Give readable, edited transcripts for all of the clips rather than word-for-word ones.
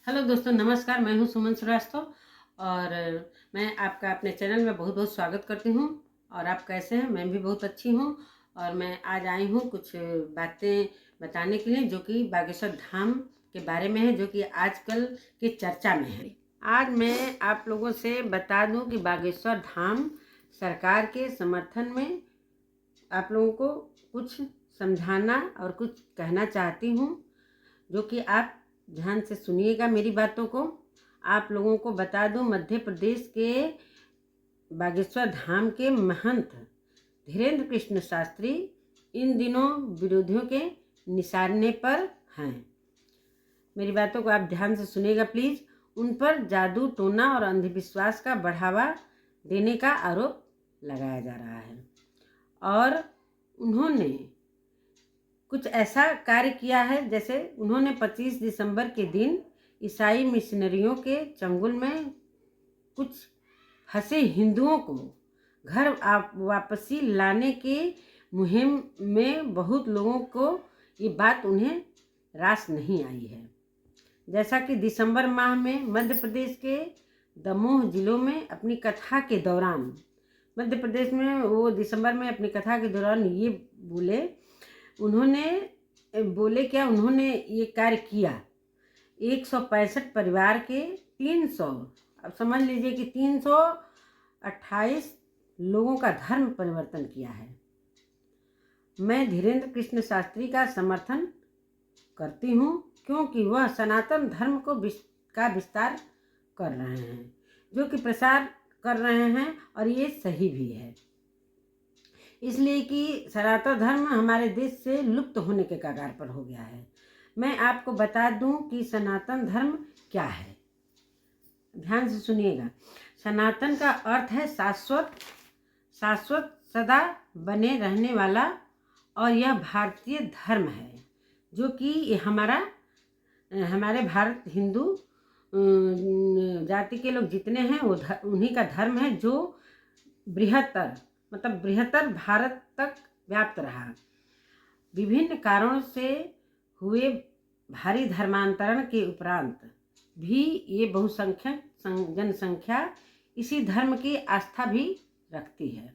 Hello दोस्तों, नमस्कार। मैं हूं सुमन श्रीवास्तव और मैं आपका अपने चैनल में बहुत बहुत स्वागत करती हूं। और आप कैसे हैं? मैं भी बहुत अच्छी हूं। और मैं आज आई हूं कुछ बातें बताने के लिए जो कि बागेश्वर धाम के बारे में है, जो कि आजकल की चर्चा में है। आज मैं आप लोगों से बता दूं कि बागेश्वर धाम सरकार के समर्थन में आप लोगों को कुछ समझाना और कुछ कहना चाहती हूँ, जो कि आप ध्यान से सुनिएगा मेरी बातों को। आप लोगों को बता दूं, मध्य प्रदेश के बागेश्वर धाम के महंत धीरेन्द्र कृष्ण शास्त्री इन दिनों विरोधियों के निशाने पर हैं। मेरी बातों को आप ध्यान से सुनिएगा प्लीज। उन पर जादू टोना और अंधविश्वास का बढ़ावा देने का आरोप लगाया जा रहा है और उन्होंने कुछ ऐसा कार्य किया है, जैसे उन्होंने 25 दिसंबर के दिन ईसाई मिशनरियों के चंगुल में कुछ फंसे हिंदुओं को घर वापसी लाने के मुहिम में बहुत लोगों को ये बात उन्हें रास नहीं आई है। जैसा कि दिसंबर माह में मध्य प्रदेश के दमोह जिलों में अपनी कथा के दौरान मध्य प्रदेश में वो दिसंबर में अपनी कथा के दौरान ये उन्होंने ये कार्य किया। 165 परिवार के 300, अब समझ लीजिए कि 328 लोगों का धर्म परिवर्तन किया है। मैं धीरेन्द्र कृष्ण शास्त्री का समर्थन करती हूँ क्योंकि वह सनातन धर्म का विस्तार कर रहे हैं, जो कि प्रसार कर रहे हैं, और ये सही भी है, इसलिए कि सनातन धर्म हमारे देश से लुप्त होने के कगार पर हो गया है। मैं आपको बता दूं कि सनातन धर्म क्या है। ध्यान से सुनिएगा। सनातन का अर्थ है शाश्वत, सदा बने रहने वाला, और यह भारतीय धर्म है, जो कि हमारे भारत हिंदू जाति के लोग जितने हैं वो उन्हीं का धर्म है, जो बृहत्तर भारत तक व्याप्त रहा। विभिन्न कारणों से हुए भारी धर्मांतरण के उपरांत भी ये बहुसंख्यक जनसंख्या इसी धर्म की आस्था भी रखती है।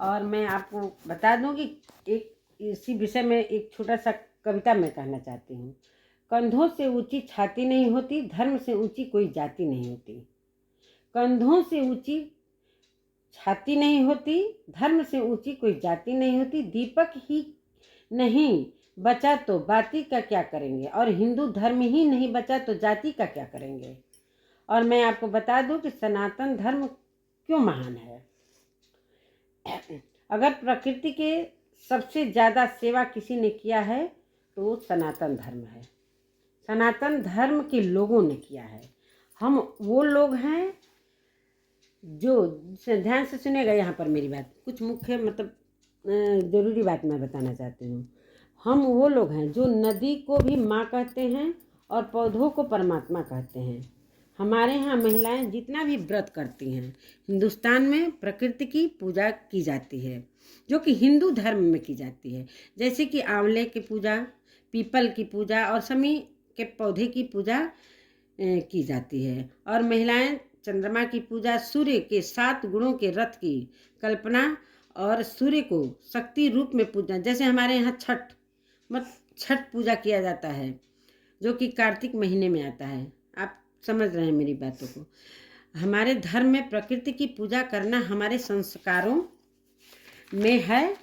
और मैं आपको बता दूं कि एक इसी विषय में एक छोटा सा कविता मैं कहना चाहती हूँ। कंधों से ऊंची छाती नहीं होती, धर्म से ऊंची कोई जाति नहीं होती। कंधों से ऊंची छाती नहीं होती, धर्म से ऊंची कोई जाति नहीं होती। दीपक ही नहीं बचा तो बाती का क्या करेंगे, और हिंदू धर्म ही नहीं बचा तो जाति का क्या करेंगे। और मैं आपको बता दूं कि सनातन धर्म क्यों महान है। अगर प्रकृति के सबसे ज़्यादा सेवा किसी ने किया है तो वो सनातन धर्म है। सनातन धर्म के लोगों ने किया है। हम वो लोग हैं जो, ध्यान से सुनेगा यहाँ पर मेरी बात, कुछ मुख्य ज़रूरी बात मैं बताना चाहती हूँ। हम वो लोग हैं जो नदी को भी माँ कहते हैं और पौधों को परमात्मा कहते हैं। हमारे यहाँ महिलाएं जितना भी व्रत करती हैं, हिंदुस्तान में प्रकृति की पूजा की जाती है, जो कि हिंदू धर्म में की जाती है। जैसे कि आंवले की पूजा, पीपल की पूजा और समी के पौधे की पूजा की जाती है। और महिलाएं चंद्रमा की पूजा, सूर्य के 7 गुणों के रथ की कल्पना और सूर्य को शक्ति रूप में पूजना, जैसे हमारे यहाँ छठ पूजा किया जाता है, जो कि कार्तिक महीने में आता है। आप समझ रहे हैं मेरी बातों को। हमारे धर्म में प्रकृति की पूजा करना हमारे संस्कारों में है।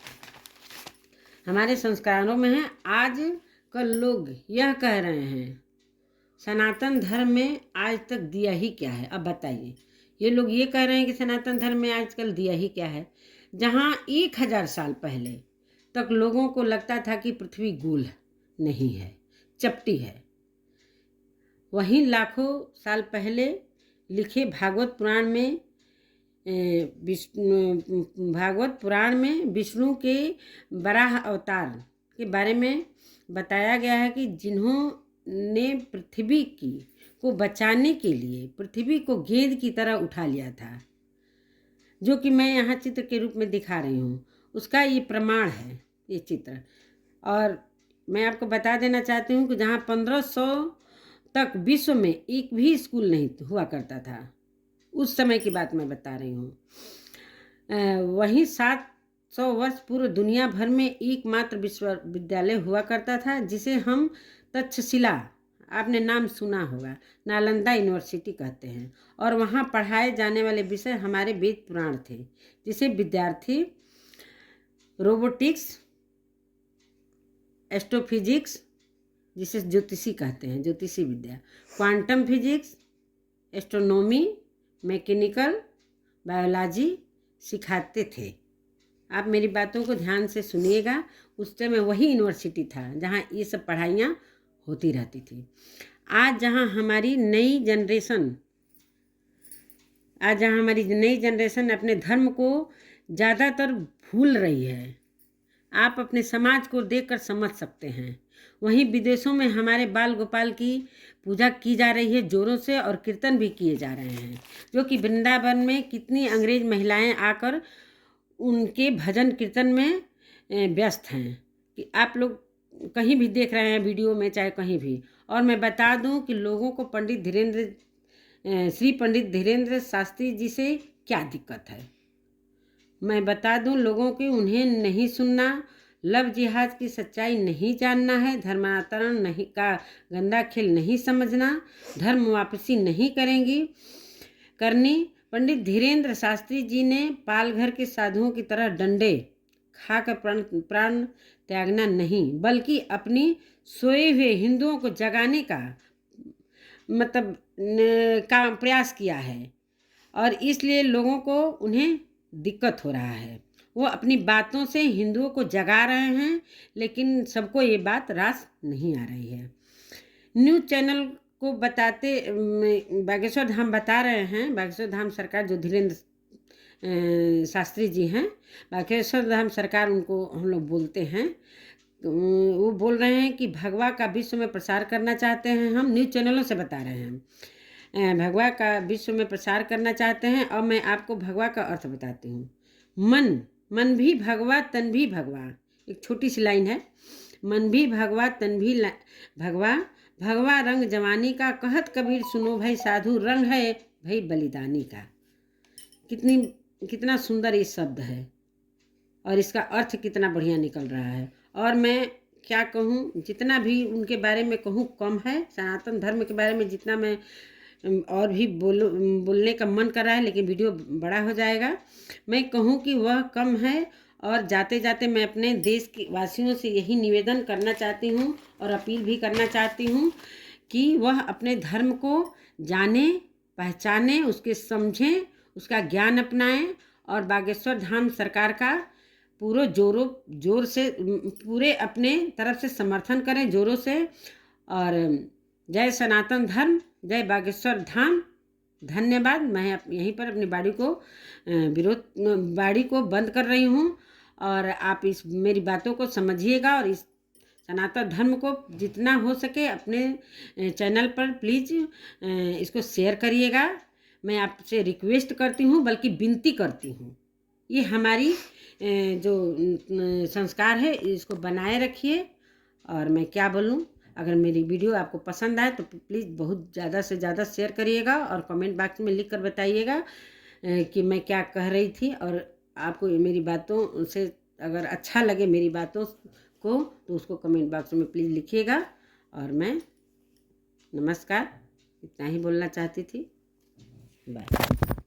आज कल लोग यह कह रहे हैं सनातन धर्म में आज तक दिया ही क्या है। अब बताइए, ये लोग ये कह रहे हैं कि सनातन धर्म में आजकल दिया ही क्या है। जहाँ 1000 साल पहले तक लोगों को लगता था कि पृथ्वी गोल नहीं है, चपटी है, वहीं लाखों साल पहले लिखे भागवत पुराण में विष्णु के वराह अवतार के बारे में बताया गया है कि जिन्होंने पृथ्वी को बचाने के लिए पृथ्वी को गेंद की तरह उठा लिया था, जो कि मैं यहाँ चित्र के रूप में दिखा रही हूँ। उसका ये प्रमाण है, ये चित्र। और मैं आपको बता देना चाहती हूँ कि जहाँ 1500 तक विश्व में एक भी स्कूल नहीं हुआ करता था, उस समय की बात मैं बता रही हूँ। वहीं 700 वर्ष पूर्व दुनिया भर में एकमात्र विश्वविद्यालय हुआ करता था, जिसे हम तक्षशिला, आपने नाम सुना होगा, नालंदा यूनिवर्सिटी कहते हैं। और वहाँ पढ़ाए जाने वाले विषय हमारे वेद पुराण थे, जिसे विद्यार्थी रोबोटिक्स, एस्ट्रोफिजिक्स, जिसे ज्योतिषी कहते हैं, ज्योतिषी विद्या, quantum physics, astronomy, mechanical, biology सिखाते थे। आप मेरी बातों को ध्यान से सुनिएगा। उस समय वही यूनिवर्सिटी था जहाँ ये सब पढ़ाइयाँ होती रहती थी। आज जहाँ हमारी नई जनरेशन अपने धर्म को ज़्यादातर भूल रही है, आप अपने समाज को देखकर समझ सकते हैं। वहीं विदेशों में हमारे बाल गोपाल की पूजा की जा रही है जोरों से, और कीर्तन भी किए जा रहे हैं, जो कि वृंदावन में कितनी अंग्रेज महिलाएं आकर उनके भजन कीर्तन में व्यस्त हैं, कि आप लोग कहीं भी देख रहे हैं वीडियो में, चाहे कहीं भी। और मैं बता दूं कि लोगों को श्री पंडित धीरेन्द्र शास्त्री जी से क्या दिक्कत है। मैं बता दूं लोगों की, उन्हें नहीं सुनना, लव जिहाद की सच्चाई नहीं जानना है, धर्मांतरण नहीं का गंदा खेल नहीं समझना, धर्म वापसी नहीं करनी। पंडित धीरेन्द्र शास्त्री जी ने पालघर के साधुओं की तरह डंडे खाकर प्राण त्यागना नहीं, बल्कि अपनी सोए हुए हिंदुओं को जगाने का प्रयास किया है। और इसलिए लोगों को उन्हें दिक्कत हो रहा है। वो अपनी बातों से हिंदुओं को जगा रहे हैं, लेकिन सबको ये बात रास नहीं आ रही है। न्यूज़ चैनल को बताते बागेश्वर धाम बता रहे हैं, बागेश्वर धाम सरकार जो धीरेन्द्र शास्त्री जी हैं, बागेश्वर धाम सरकार उनको हम लोग बोलते हैं, वो बोल रहे हैं कि भगवा का विश्व में प्रसार करना चाहते हैं। हम न्यूज़ चैनलों से बता रहे हैं, भगवा का विश्व में प्रसार करना चाहते हैं। और मैं आपको भगवा का अर्थ बताती हूँ। मन भी भगवा तन भी भगवा, एक छोटी सी लाइन है, मन भी भगवा तन भी भगवा, भगवा रंग जवानी का, कहत कबीर सुनो भाई साधु, रंग है भाई बलिदानी का। कितना सुंदर ये शब्द है, और इसका अर्थ कितना बढ़िया निकल रहा है। और मैं क्या कहूँ, जितना भी उनके बारे में कहूँ कम है। सनातन धर्म के बारे में जितना मैं और भी बोलने का मन कर रहा है, लेकिन वीडियो बड़ा हो जाएगा, मैं कहूँ कि वह कम है। और जाते जाते मैं अपने देश के वासियों से यही निवेदन करना चाहती हूँ और अपील भी करना चाहती हूँ कि वह अपने धर्म को जाने, पहचाने, उसके समझें, उसका ज्ञान अपनाएं, और बागेश्वर धाम सरकार का जोर से पूरे अपने तरफ से समर्थन करें, जोरों से। और जय सनातन धर्म, जय बागेश्वर धाम। धन्यवाद। मैं यहीं पर अपनी बाड़ी को बंद कर रही हूँ, और आप इस मेरी बातों को समझिएगा, और इस सनातन धर्म को जितना हो सके अपने चैनल पर प्लीज़ इसको शेयर करिएगा। मैं आपसे रिक्वेस्ट करती हूँ, बल्कि विनती करती हूँ। ये हमारी जो संस्कार है, इसको बनाए रखिए। और मैं क्या बोलूँ, अगर मेरी वीडियो आपको पसंद आए तो प्लीज़ बहुत ज़्यादा से ज़्यादा शेयर करिएगा, और कमेंट बॉक्स में लिख कर बताइएगा कि मैं क्या कह रही थी। और आपको मेरी बातों से अगर अच्छा लगे मेरी बातों को, तो उसको कमेंट बॉक्स में प्लीज़ लिखिएगा। और मैं नमस्कार, इतना ही बोलना चाहती थी। बाय।